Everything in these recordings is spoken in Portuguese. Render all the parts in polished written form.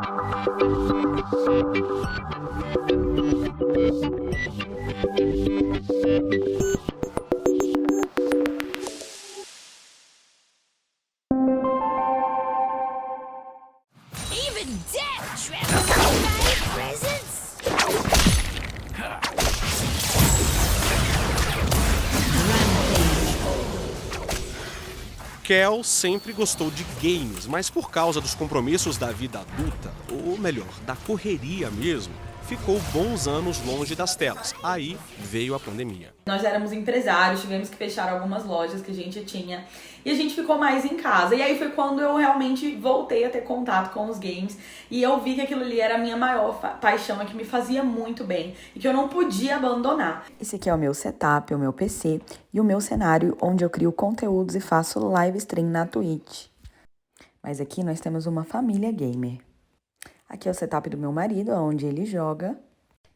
Even death travels by presents. Kel sempre gostou de games, mas por causa dos compromissos da vida adulta, ou melhor, da correria mesmo, ficou bons anos longe das telas. Aí veio a pandemia. Nós éramos empresários, tivemos que fechar algumas lojas que a gente tinha e a gente ficou mais em casa. E aí foi quando eu realmente voltei a ter contato com os games e eu vi que aquilo ali era a minha maior paixão, é que me fazia muito bem e que eu não podia abandonar. Esse aqui é o meu setup, o meu PC e o meu cenário onde eu crio conteúdos e faço live stream na Twitch. Mas aqui nós temos uma família gamer. Aqui é o setup do meu marido, onde ele joga.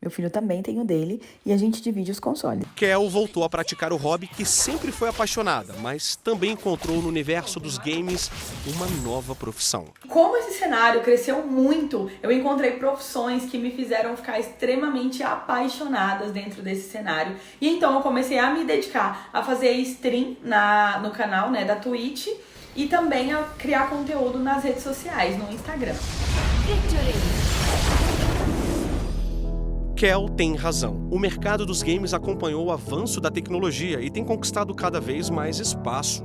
Meu filho também tem o dele e a gente divide os consoles. Kel voltou a praticar o hobby que sempre foi apaixonada, mas também encontrou no universo dos games uma nova profissão. Como esse cenário cresceu muito, eu encontrei profissões que me fizeram ficar extremamente apaixonadas dentro desse cenário. E então eu comecei a me dedicar a fazer stream no canal, né, da Twitch e também a criar conteúdo nas redes sociais, no Instagram. Kel tem razão. O mercado dos games acompanhou o avanço da tecnologia e tem conquistado cada vez mais espaço.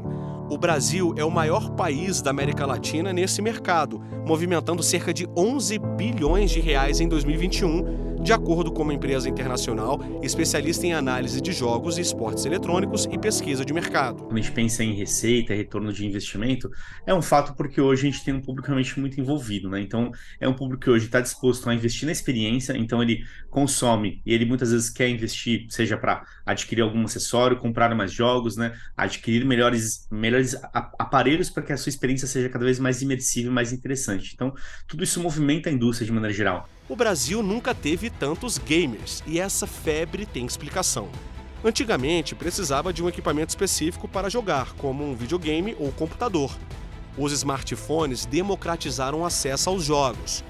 O Brasil é o maior país da América Latina nesse mercado, movimentando cerca de 11 bilhões de reais em 2021, de acordo com uma empresa internacional especialista em análise de jogos e esportes eletrônicos e pesquisa de mercado. Quando a gente pensa em receita, retorno de investimento, é um fato porque hoje a gente tem um público realmente muito envolvido, né? Então, é um público que hoje está disposto a investir na experiência, então ele consome e ele muitas vezes quer investir, seja para adquirir algum acessório, comprar mais jogos, né? Adquirir melhores aparelhos para que a sua experiência seja cada vez mais imersiva e mais interessante. Então, tudo isso movimenta a indústria de maneira geral. O Brasil nunca teve tantos gamers e essa febre tem explicação. Antigamente, precisava de um equipamento específico para jogar, como um videogame ou computador. Os smartphones democratizaram o acesso aos jogos.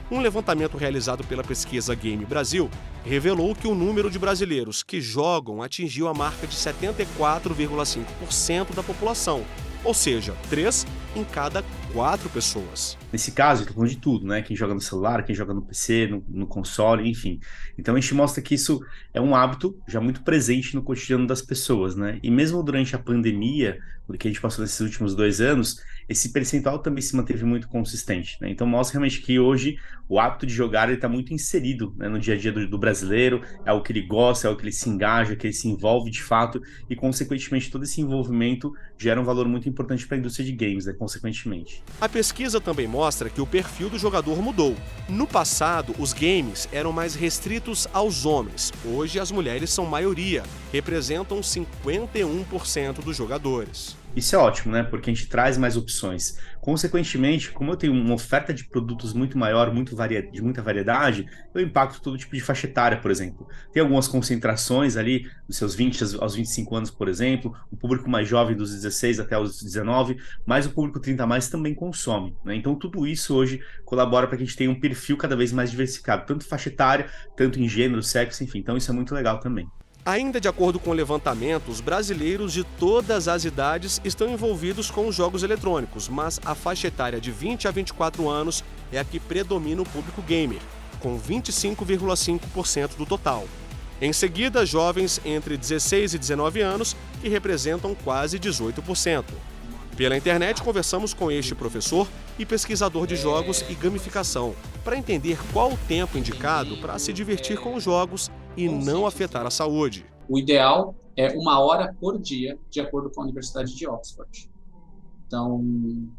Um levantamento realizado pela pesquisa Game Brasil revelou que o número de brasileiros que jogam atingiu a marca de 74,5% da população, ou seja, 3 em cada 4 pessoas. Nesse caso, eu tô falando de tudo, né? Quem joga no celular, quem joga no PC, no console, enfim. Então a gente mostra que isso é um hábito já muito presente no cotidiano das pessoas, né? E mesmo durante a pandemia, o que a gente passou nesses últimos 2 anos, esse percentual também se manteve muito consistente, né? Então mostra realmente que hoje o hábito de jogar está muito inserido, né, no dia a dia do brasileiro, é o que ele gosta, é o que ele se engaja, que ele se envolve de fato e, consequentemente, todo esse envolvimento gera um valor muito importante para a indústria de games, né, consequentemente. A pesquisa também mostra que o perfil do jogador mudou. No passado, os games eram mais restritos aos homens. Hoje, as mulheres são maioria, representam 51% dos jogadores. Isso é ótimo, né? Porque a gente traz mais opções. Consequentemente, como eu tenho uma oferta de produtos muito maior, de muita variedade, eu impacto todo tipo de faixa etária, por exemplo. Tem algumas concentrações ali, dos seus 20 aos 25 anos, por exemplo, o público mais jovem dos 16 até os 19, mas o público 30 a mais também consome, né? Então tudo isso hoje colabora para que a gente tenha um perfil cada vez mais diversificado, tanto faixa etária, tanto em gênero, sexo, enfim. Então isso é muito legal também. Ainda de acordo com o levantamento, os brasileiros de todas as idades estão envolvidos com os jogos eletrônicos, mas a faixa etária de 20 a 24 anos é a que predomina o público gamer, com 25,5% do total. Em seguida, jovens entre 16 e 19 anos, que representam quase 18%. Pela internet, conversamos com este professor e pesquisador de jogos e gamificação, para entender qual o tempo indicado para se divertir com os jogos e não afetar a saúde. O ideal é 1 hora por dia, de acordo com a Universidade de Oxford. Então,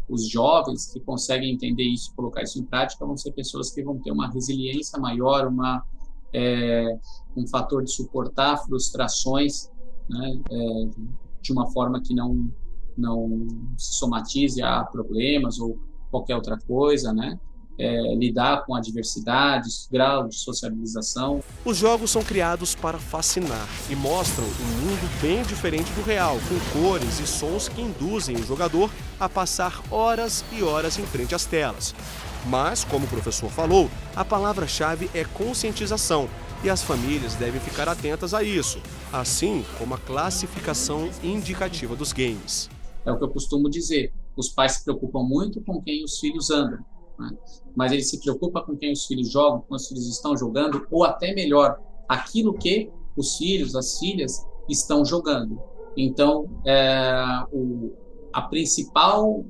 os jovens que conseguem entender isso e colocar isso em prática vão ser pessoas que vão ter uma resiliência maior, um fator de suportar frustrações, né, de uma forma que não se somatize a problemas ou qualquer outra coisa, né? Lidar com adversidades, grau de sociabilização. Os jogos são criados para fascinar e mostram um mundo bem diferente do real, com cores e sons que induzem o jogador a passar horas e horas em frente às telas. Mas, como o professor falou, a palavra-chave é conscientização e as famílias devem ficar atentas a isso, assim como a classificação indicativa dos games. É o que eu costumo dizer, os pais se preocupam muito com quem os filhos andam, né? Mas eles se preocupam com quem os filhos jogam, com os filhos estão jogando, ou até melhor, aquilo que os filhos, as filhas estão jogando. Então, o principal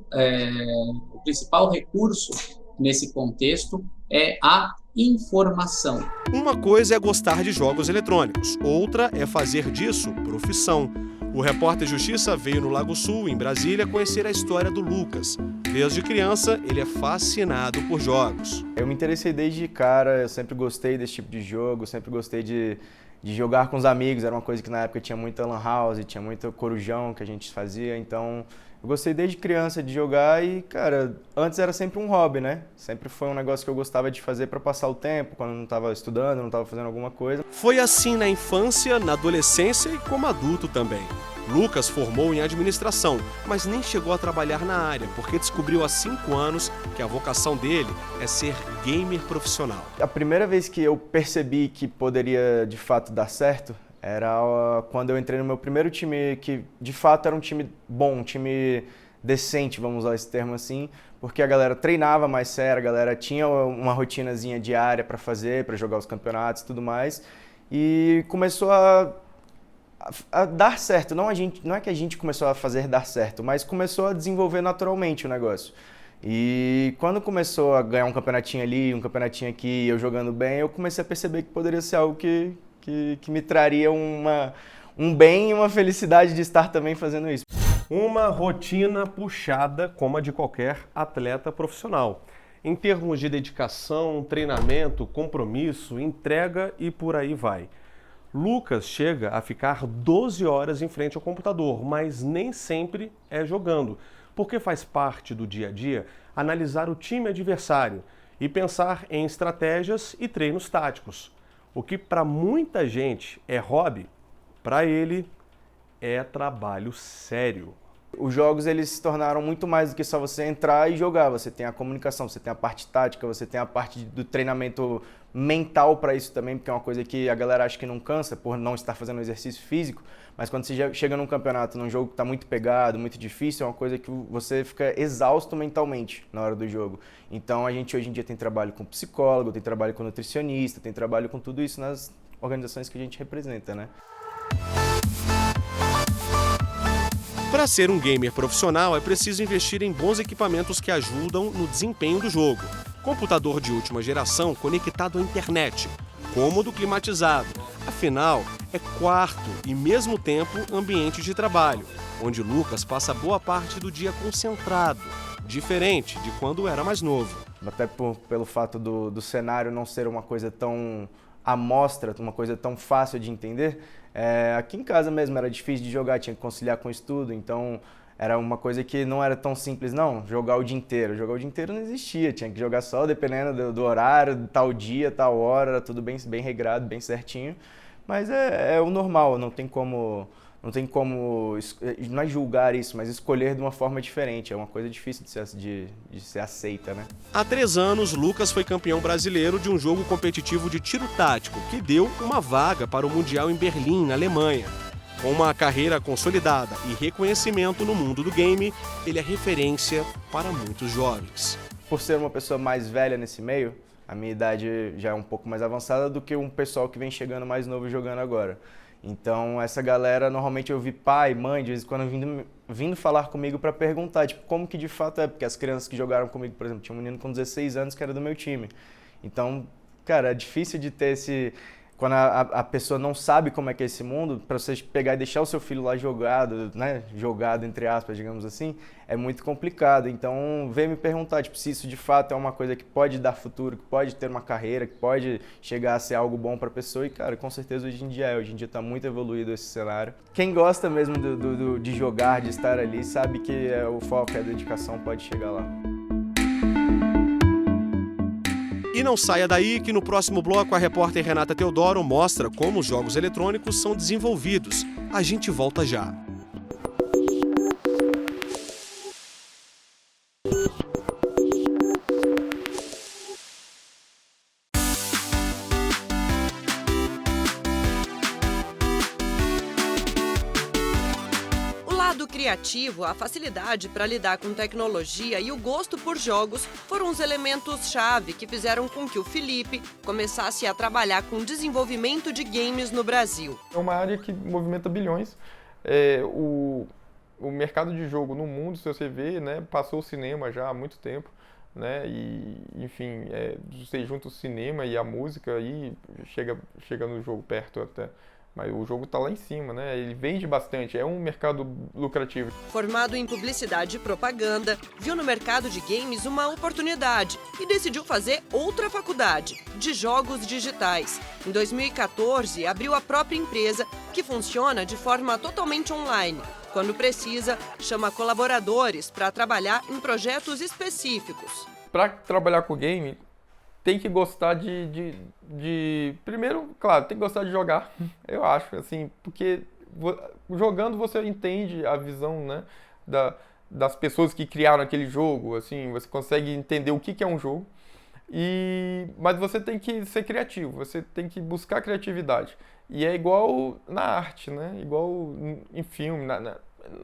recurso nesse contexto é a informação. Uma coisa é gostar de jogos eletrônicos, outra é fazer disso profissão. O repórter Justiça veio no Lago Sul, em Brasília, conhecer a história do Lucas. Desde criança, ele é fascinado por jogos. Eu me interessei desde cara, eu sempre gostei desse tipo de jogo, sempre gostei de jogar com os amigos, era uma coisa que na época tinha muita lan house, tinha muito corujão que a gente fazia, então eu gostei desde criança de jogar e, cara, antes era sempre um hobby, né? Sempre foi um negócio que eu gostava de fazer para passar o tempo, quando eu não estava estudando, não estava fazendo alguma coisa. Foi assim na infância, na adolescência e como adulto também. Lucas formou em administração, mas nem chegou a trabalhar na área, porque descobriu há 5 anos que a vocação dele é ser gamer profissional. A primeira vez que eu percebi que poderia de fato dar certo era quando eu entrei no meu primeiro time, que de fato era um time bom, um time decente, vamos usar esse termo assim, porque a galera treinava mais sério, a galera tinha uma rotinazinha diária para fazer, para jogar os campeonatos e tudo mais, e começou a dar certo. Não é que a gente começou a fazer dar certo, mas começou a desenvolver naturalmente o negócio. E quando começou a ganhar um campeonatinho ali, um campeonatinho aqui, eu jogando bem, eu comecei a perceber que poderia ser algo que me traria um bem e uma felicidade de estar também fazendo isso. Uma rotina puxada como a de qualquer atleta profissional. Em termos de dedicação, treinamento, compromisso, entrega e por aí vai. Lucas chega a ficar 12 horas em frente ao computador, mas nem sempre é jogando, porque faz parte do dia a dia analisar o time adversário e pensar em estratégias e treinos táticos. O que para muita gente é hobby, para ele é trabalho sério. Os jogos eles se tornaram muito mais do que só você entrar e jogar. Você tem a comunicação, você tem a parte tática, você tem a parte do treinamento mental para isso também, porque é uma coisa que a galera acha que não cansa por não estar fazendo exercício físico, mas quando você chega num campeonato, num jogo que está muito pegado, muito difícil, é uma coisa que você fica exausto mentalmente na hora do jogo. Então a gente hoje em dia tem trabalho com psicólogo, tem trabalho com nutricionista, tem trabalho com tudo isso nas organizações que a gente representa, né? Para ser um gamer profissional, é preciso investir em bons equipamentos que ajudam no desempenho do jogo. Computador de última geração conectado à internet, cômodo climatizado. Afinal, é quarto e, mesmo tempo, ambiente de trabalho, onde Lucas passa boa parte do dia concentrado, diferente de quando era mais novo. Até pelo fato do cenário não ser uma coisa tão à mostra, uma coisa tão fácil de entender, aqui em casa mesmo era difícil de jogar, tinha que conciliar com o estudo, então era uma coisa que não era tão simples, não, jogar o dia inteiro. Jogar o dia inteiro não existia, tinha que jogar só dependendo do horário, de tal dia, tal hora, era tudo bem regrado, bem certinho, mas é o normal, não tem como, não é julgar isso, mas escolher de uma forma diferente, é uma coisa difícil de ser aceita, né? Há 3 anos, Lucas foi campeão brasileiro de um jogo competitivo de tiro tático, que deu uma vaga para o Mundial em Berlim, na Alemanha. Com uma carreira consolidada e reconhecimento no mundo do game, ele é referência para muitos jovens. Por ser uma pessoa mais velha nesse meio, a minha idade já é um pouco mais avançada do que um pessoal que vem chegando mais novo jogando agora. Então, essa galera, normalmente eu vi pai, mãe, de vez em quando vindo falar comigo para perguntar, tipo, como que de fato é, porque as crianças que jogaram comigo, por exemplo, tinha um menino com 16 anos que era do meu time. Então, cara, é difícil de ter esse... Quando a pessoa não sabe como é que é esse mundo, para você pegar e deixar o seu filho lá jogado, né, jogado entre aspas, digamos assim, é muito complicado. Então, vem me perguntar, tipo, se isso de fato é uma coisa que pode dar futuro, que pode ter uma carreira, que pode chegar a ser algo bom para a pessoa. E, cara, com certeza hoje em dia está muito evoluído esse cenário. Quem gosta mesmo de jogar, de estar ali, sabe que o foco e a dedicação pode chegar lá. E não saia daí que no próximo bloco a repórter Renata Teodoro mostra como os jogos eletrônicos são desenvolvidos. A gente volta já. criativo, a facilidade para lidar com tecnologia e o gosto por jogos foram os elementos-chave que fizeram com que o Felipe começasse a trabalhar com desenvolvimento de games no Brasil. É uma área que movimenta bilhões. O mercado de jogo no mundo, se você ver, né, passou o cinema já há muito tempo, né, e enfim, você junta o cinema e a música e chega no jogo perto até. Mas o jogo está lá em cima, né? Ele vende bastante, é um mercado lucrativo. Formado em publicidade e propaganda, viu no mercado de games uma oportunidade e decidiu fazer outra faculdade, de jogos digitais. Em 2014, abriu a própria empresa, que funciona de forma totalmente online. Quando precisa, chama colaboradores para trabalhar em projetos específicos. Para trabalhar com game, tem que gostar primeiro, claro, tem que gostar de jogar, eu acho, assim, porque jogando você entende a visão, né, das pessoas que criaram aquele jogo, assim, você consegue entender o que é um jogo, mas você tem que ser criativo, você tem que buscar criatividade. E é igual na arte, né, igual em filme, na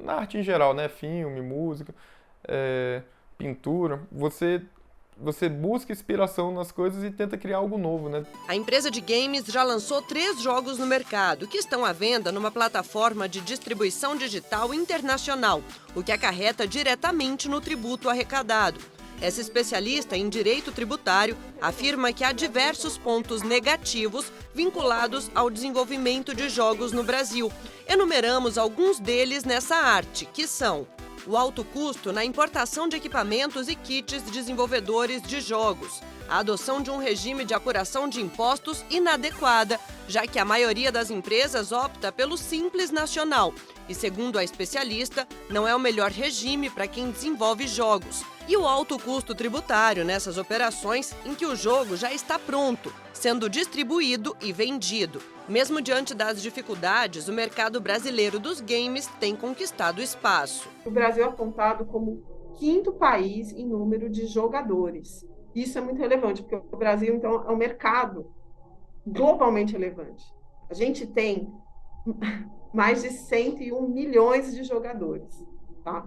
arte em geral, né, filme, música, pintura, você busca inspiração nas coisas e tenta criar algo novo, né? A empresa de games já lançou 3 jogos no mercado, que estão à venda numa plataforma de distribuição digital internacional, o que acarreta diretamente no tributo arrecadado. Essa especialista em direito tributário afirma que há diversos pontos negativos vinculados ao desenvolvimento de jogos no Brasil. Enumeramos alguns deles nessa arte, que são: o alto custo na importação de equipamentos e kits desenvolvedores de jogos, a adoção de um regime de apuração de impostos inadequada, já que a maioria das empresas opta pelo Simples Nacional e, segundo a especialista, não é o melhor regime para quem desenvolve jogos. E o alto custo tributário nessas operações em que o jogo já está pronto, sendo distribuído e vendido. Mesmo diante das dificuldades, o mercado brasileiro dos games tem conquistado espaço. O Brasil é apontado como o 5º país em número de jogadores. Isso é muito relevante, porque o Brasil, então, é um mercado globalmente relevante. A gente tem mais de 101 milhões de jogadores, tá?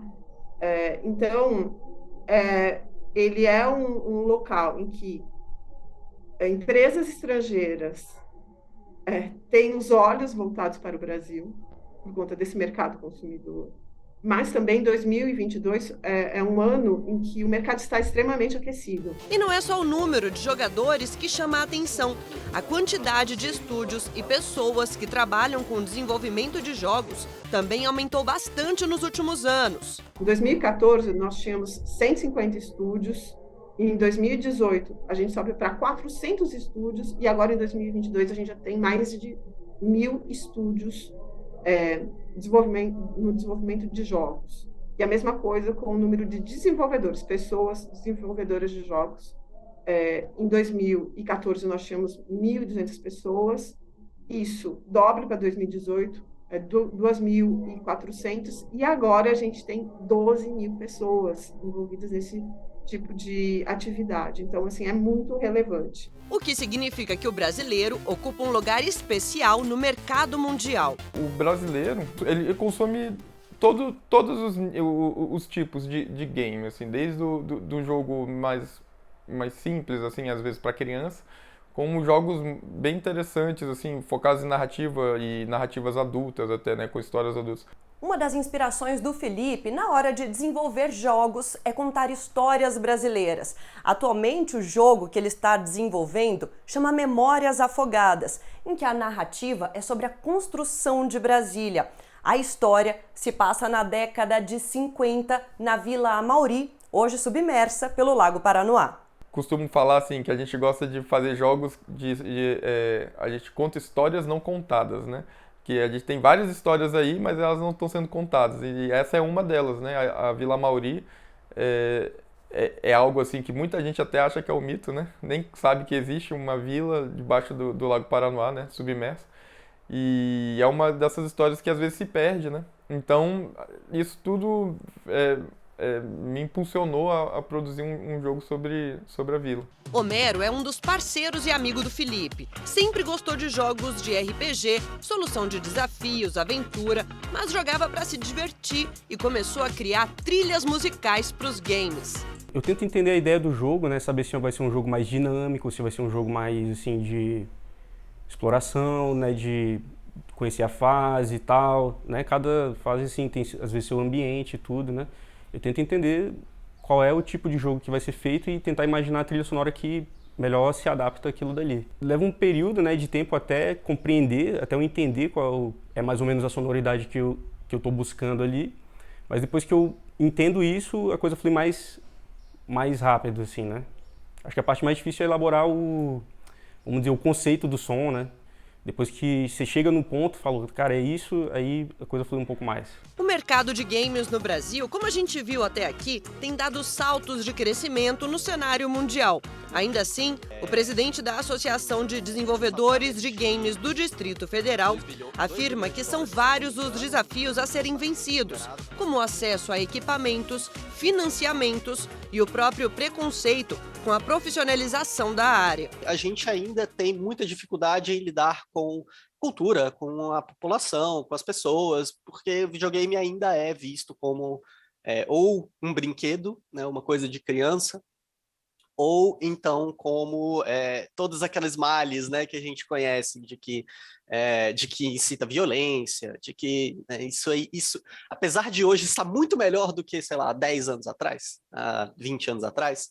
Ele é um local em que empresas estrangeiras têm os olhos voltados para o Brasil, por conta desse mercado consumidor. Mas também 2022 é um ano em que o mercado está extremamente aquecido. E não é só o número de jogadores que chama a atenção. A quantidade de estúdios e pessoas que trabalham com o desenvolvimento de jogos também aumentou bastante nos últimos anos. Em 2014, nós tínhamos 150 estúdios. Em 2018, a gente sobe para 400 estúdios. E agora, em 2022, a gente já tem mais de 1.000 estúdios no desenvolvimento de jogos. E a mesma coisa com o número de desenvolvedores, pessoas desenvolvedoras de jogos. Em 2014, nós tínhamos 1.200 pessoas. Isso dobra para 2018, 2.400. E agora a gente tem 12.000 pessoas envolvidas nesse tipo de atividade. Então, assim, é muito relevante. O que significa que o brasileiro ocupa um lugar especial no mercado mundial. O brasileiro, ele consome todos os tipos de game, assim, desde do jogo mais simples, assim, às vezes para criança, como jogos bem interessantes, assim, focados em narrativa e narrativas adultas até, né, com histórias adultas. Uma das inspirações do Felipe na hora de desenvolver jogos é contar histórias brasileiras. Atualmente, o jogo que ele está desenvolvendo chama Memórias Afogadas, em que a narrativa é sobre a construção de Brasília. A história se passa na década de 50, na Vila Amauri, hoje submersa pelo Lago Paranoá. Costumo falar assim que a gente gosta de fazer jogos a gente conta histórias não contadas, né? Que a gente tem várias histórias aí, mas elas não estão sendo contadas. E essa é uma delas, né? A Vila Amauri é algo assim que muita gente até acha que é um mito, né? Nem sabe que existe uma vila debaixo do Lago Paranoá, né? Submersa. E é uma dessas histórias que às vezes se perde, né? Então, isso tudo me impulsionou a produzir um jogo sobre a vila. Homero é um dos parceiros e amigo do Felipe. Sempre gostou de jogos de RPG, solução de desafios, aventura, mas jogava para se divertir e começou a criar trilhas musicais para os games. Eu tento entender a ideia do jogo, né? Saber se vai ser um jogo mais dinâmico, se vai ser um jogo mais assim de exploração, né? De conhecer a fase e tal, né? Cada fase assim tem às vezes seu ambiente e tudo, né? Eu tento entender qual é o tipo de jogo que vai ser feito e tentar imaginar a trilha sonora que melhor se adapta àquilo dali. Leva um período, né, de tempo até compreender, até eu entender qual é mais ou menos a sonoridade que eu estou buscando ali, mas depois que eu entendo isso, a coisa flui mais rápido, assim, né? Acho que a parte mais difícil é elaborar vamos dizer, o conceito do som, né? Depois que você chega num ponto, fala, cara, é isso, aí a coisa flui um pouco mais. O mercado de games no Brasil, como a gente viu até aqui, tem dado saltos de crescimento no cenário mundial. Ainda assim, o presidente da Associação de Desenvolvedores de Games do Distrito Federal afirma que são vários os desafios a serem vencidos, como o acesso a equipamentos, financiamentos e o próprio preconceito com a profissionalização da área. A gente ainda tem muita dificuldade em lidar com cultura, com a população, com as pessoas, porque o videogame ainda é visto como ou um brinquedo, né, uma coisa de criança, ou então como todas aquelas males, né, que a gente conhece, de que incita violência, de que isso, apesar de hoje estar muito melhor do que, sei lá, 10 anos atrás, 20 anos atrás,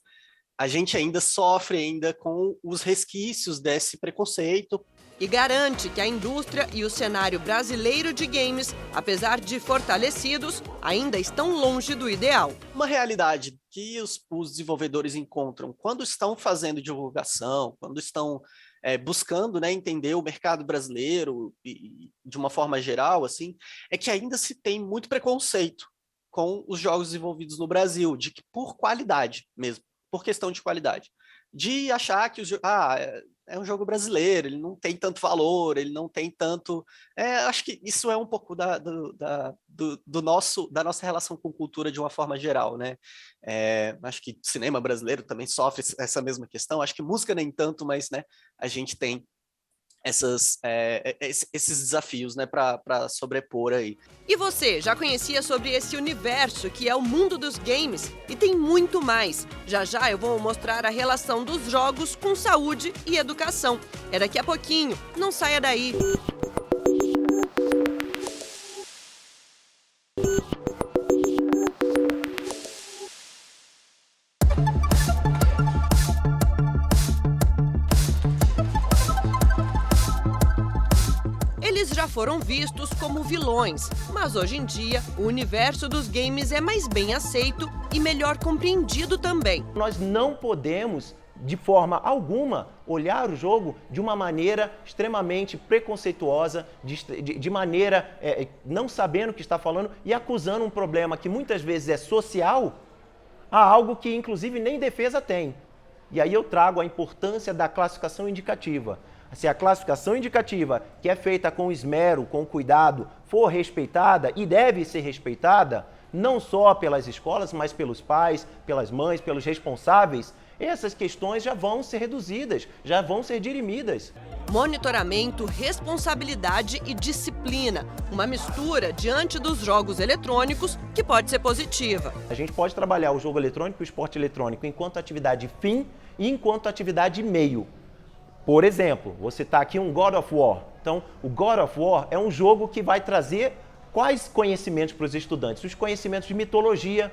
a gente ainda sofre ainda com os resquícios desse preconceito. E garante que a indústria e o cenário brasileiro de games, apesar de fortalecidos, ainda estão longe do ideal. Uma realidade que os desenvolvedores encontram quando estão fazendo divulgação, quando estão buscando, né, entender o mercado brasileiro e, de uma forma geral, assim, é que ainda se tem muito preconceito com os jogos desenvolvidos no Brasil, de que por qualidade mesmo, por questão de qualidade, de achar que é um jogo brasileiro, ele não tem tanto valor, ele não tem tanto... acho que isso é um pouco da nossa relação com cultura de uma forma geral, né? Acho que cinema brasileiro também sofre essa mesma questão, acho que música nem tanto, mas, né, a gente tem esses desafios, né, para sobrepor aí. E você, já conhecia sobre esse universo que é o mundo dos games? E tem muito mais. Já já eu vou mostrar a relação dos jogos com saúde e educação. É daqui a pouquinho, não saia daí. Eles já foram vistos como vilões, mas hoje em dia o universo dos games é mais bem aceito e melhor compreendido também. Nós não podemos, de forma alguma, olhar o jogo de uma maneira extremamente preconceituosa, de maneira não sabendo o que está falando e acusando um problema que muitas vezes é social a algo que inclusive nem defesa tem. E aí eu trago a importância da classificação indicativa. Se a classificação indicativa, que é feita com esmero, com cuidado, for respeitada e deve ser respeitada, não só pelas escolas, mas pelos pais, pelas mães, pelos responsáveis, essas questões já vão ser reduzidas, já vão ser dirimidas. Monitoramento, responsabilidade e disciplina. Uma mistura diante dos jogos eletrônicos que pode ser positiva. A gente pode trabalhar o jogo eletrônico e o esporte eletrônico enquanto atividade fim e enquanto atividade meio. Por exemplo, vou citar aqui um God of War. Então, o God of War é um jogo que vai trazer quais conhecimentos para os estudantes? Os conhecimentos de mitologia.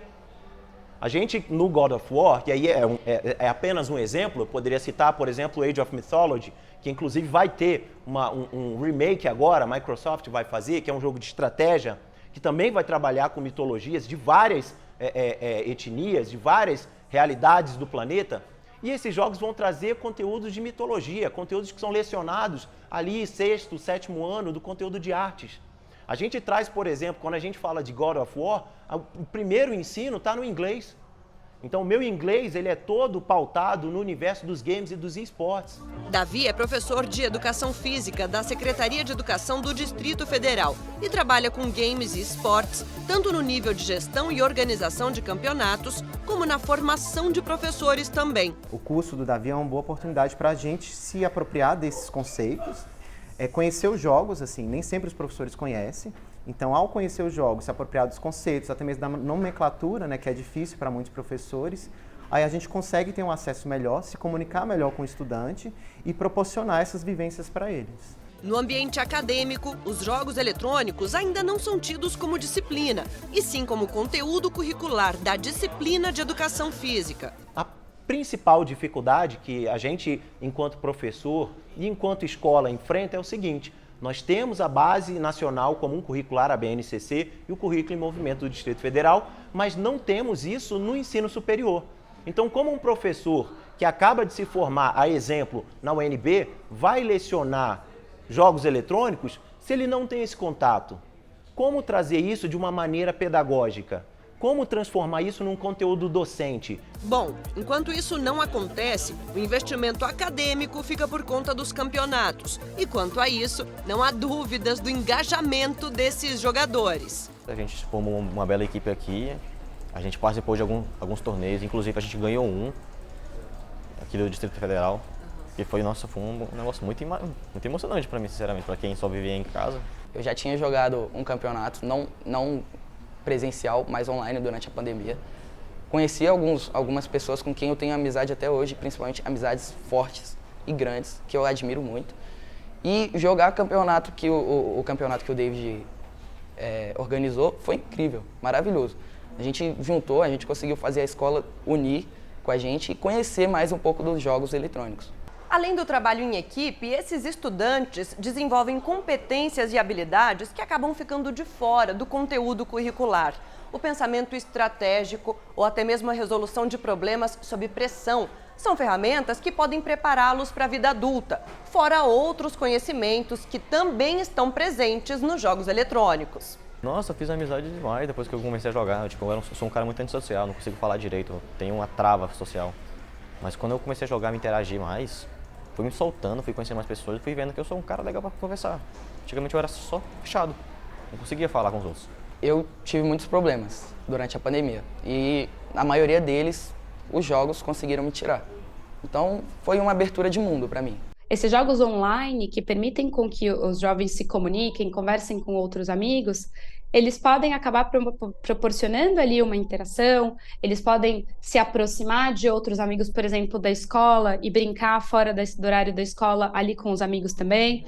A gente, no God of War, que aí é apenas um exemplo, eu poderia citar, por exemplo, Age of Mythology, que inclusive vai ter um remake agora, a Microsoft vai fazer, que é um jogo de estratégia, que também vai trabalhar com mitologias de várias etnias, de várias realidades do planeta. E esses jogos vão trazer conteúdos de mitologia, conteúdos que são lecionados ali, 6º, 7º ano do conteúdo de artes. A gente traz, por exemplo, quando a gente fala de God of War, o primeiro ensino está no inglês. Então o meu inglês ele é todo pautado no universo dos games e dos esportes. Davi é professor de Educação Física da Secretaria de Educação do Distrito Federal e trabalha com games e esportes, tanto no nível de gestão e organização de campeonatos, como na formação de professores também. O curso do Davi é uma boa oportunidade para a gente se apropriar desses conceitos, conhecer os jogos, assim, nem sempre os professores conhecem. Então, ao conhecer os jogos, se apropriar dos conceitos, até mesmo da nomenclatura, né, que é difícil para muitos professores, aí a gente consegue ter um acesso melhor, se comunicar melhor com o estudante e proporcionar essas vivências para eles. No ambiente acadêmico, os jogos eletrônicos ainda não são tidos como disciplina, e sim como conteúdo curricular da disciplina de Educação Física. A principal dificuldade que a gente, enquanto professor e enquanto escola, enfrenta é o seguinte: nós temos a Base Nacional Comum Curricular, a BNCC, e o Currículo em Movimento do Distrito Federal, mas não temos isso no ensino superior. Então, como um professor que acaba de se formar, a exemplo, na UNB, vai lecionar jogos eletrônicos se ele não tem esse contato? Como trazer isso de uma maneira pedagógica? Como transformar isso num conteúdo docente? Bom, enquanto isso não acontece, o investimento acadêmico fica por conta dos campeonatos. E quanto a isso, não há dúvidas do engajamento desses jogadores. A gente formou uma bela equipe aqui, a gente participou de alguns torneios, inclusive a gente ganhou um aqui do Distrito Federal. E foi um negócio muito emocionante para mim, sinceramente, para quem só vivia em casa. Eu já tinha jogado um campeonato, não presencial, mas online durante a pandemia. Conheci algumas pessoas com quem eu tenho amizade até hoje, principalmente amizades fortes e grandes, que eu admiro muito. E jogar campeonato o campeonato que o David organizou foi incrível, maravilhoso. A gente juntou, a gente conseguiu fazer a escola unir com a gente e conhecer mais um pouco dos jogos eletrônicos. Além do trabalho em equipe, esses estudantes desenvolvem competências e habilidades que acabam ficando de fora do conteúdo curricular. O pensamento estratégico ou até mesmo a resolução de problemas sob pressão são ferramentas que podem prepará-los para a vida adulta, fora outros conhecimentos que também estão presentes nos jogos eletrônicos. Nossa, eu fiz amizade demais depois que eu comecei a jogar. Eu sou um cara muito antissocial, não consigo falar direito, eu tenho uma trava social. Mas quando eu comecei a jogar, me interagir mais, fui me soltando, fui conhecendo mais pessoas, fui vendo que eu sou um cara legal para conversar. Antigamente eu era só fechado, não conseguia falar com os outros. Eu tive muitos problemas durante a pandemia e a maioria deles, os jogos conseguiram me tirar. Então foi uma abertura de mundo para mim. Esses jogos online que permitem com que os jovens se comuniquem, conversem com outros amigos, eles podem acabar proporcionando ali uma interação, eles podem se aproximar de outros amigos, por exemplo, da escola e brincar fora do horário da escola ali com os amigos também.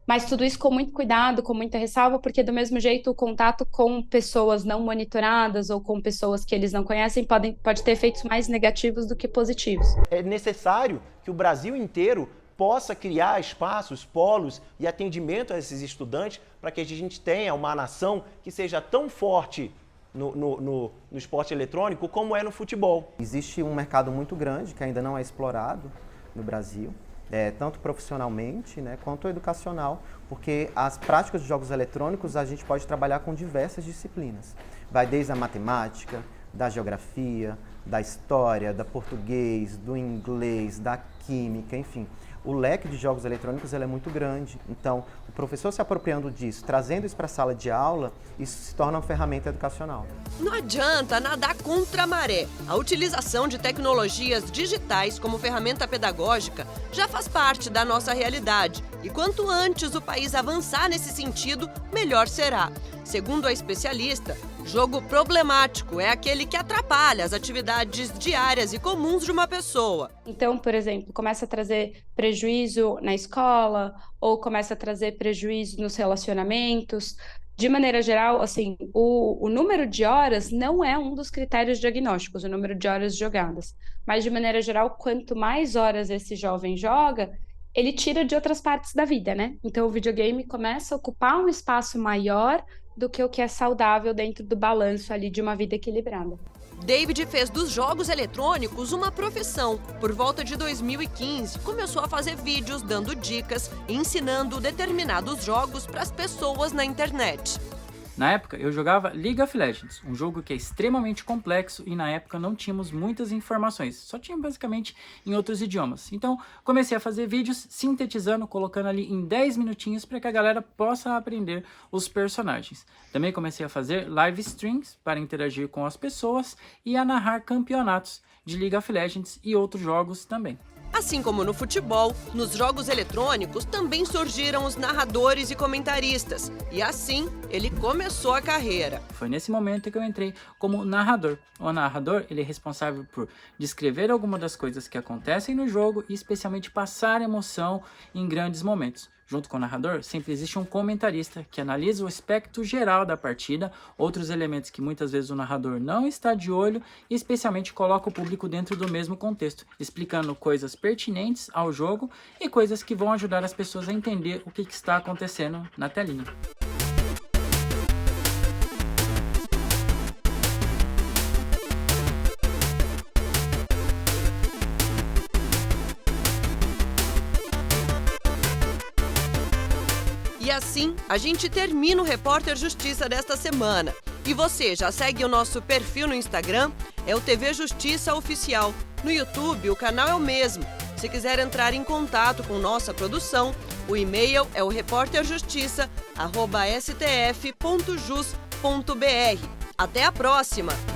Mas tudo isso com muito cuidado, com muita ressalva, porque do mesmo jeito o contato com pessoas não monitoradas ou com pessoas que eles não conhecem pode ter efeitos mais negativos do que positivos. É necessário que o Brasil inteiro possa criar espaços, polos e atendimento a esses estudantes para que a gente tenha uma nação que seja tão forte no esporte eletrônico como é no futebol. Existe um mercado muito grande que ainda não é explorado no Brasil, tanto profissionalmente, né, quanto educacional, porque as práticas de jogos eletrônicos a gente pode trabalhar com diversas disciplinas. Vai desde a matemática, da geografia, da história, da português, do inglês, da química, enfim. O leque de jogos eletrônicos é muito grande, então o professor se apropriando disso, trazendo isso para a sala de aula, isso se torna uma ferramenta educacional. Não adianta nadar contra a maré. A utilização de tecnologias digitais como ferramenta pedagógica já faz parte da nossa realidade. E quanto antes o país avançar nesse sentido, melhor será. Segundo a especialista, jogo problemático é aquele que atrapalha as atividades diárias e comuns de uma pessoa. Então, por exemplo, começa a trazer prejuízo na escola ou começa a trazer prejuízo nos relacionamentos. De maneira geral, assim, o número de horas não é um dos critérios diagnósticos, o número de horas jogadas. Mas, de maneira geral, quanto mais horas esse jovem joga, ele tira de outras partes da vida, né? Então, o videogame começa a ocupar um espaço maior do que o que é saudável dentro do balanço ali de uma vida equilibrada. David fez dos jogos eletrônicos uma profissão. Por volta de 2015, começou a fazer vídeos dando dicas e ensinando determinados jogos para as pessoas na internet. Na época, eu jogava League of Legends, um jogo que é extremamente complexo e na época não tínhamos muitas informações, só tinha basicamente em outros idiomas. Então, comecei a fazer vídeos sintetizando, colocando ali em 10 minutinhos para que a galera possa aprender os personagens. Também comecei a fazer live streams para interagir com as pessoas e a narrar campeonatos de League of Legends e outros jogos também. Assim como no futebol, nos jogos eletrônicos também surgiram os narradores e comentaristas. E assim, ele começou a carreira. Foi nesse momento que eu entrei como narrador. O narrador, ele é responsável por descrever algumas das coisas que acontecem no jogo e especialmente passar emoção em grandes momentos. Junto com o narrador, sempre existe um comentarista que analisa o aspecto geral da partida, outros elementos que muitas vezes o narrador não está de olho e especialmente coloca o público dentro do mesmo contexto, explicando coisas pertinentes ao jogo e coisas que vão ajudar as pessoas a entender o que está acontecendo na telinha. E assim, a gente termina o Repórter Justiça desta semana. E você já segue o nosso perfil no Instagram? É o TV Justiça Oficial. No YouTube, o canal é o mesmo. Se quiser entrar em contato com nossa produção, o e-mail é o repórterjustiça@stf.jus.br. Até a próxima!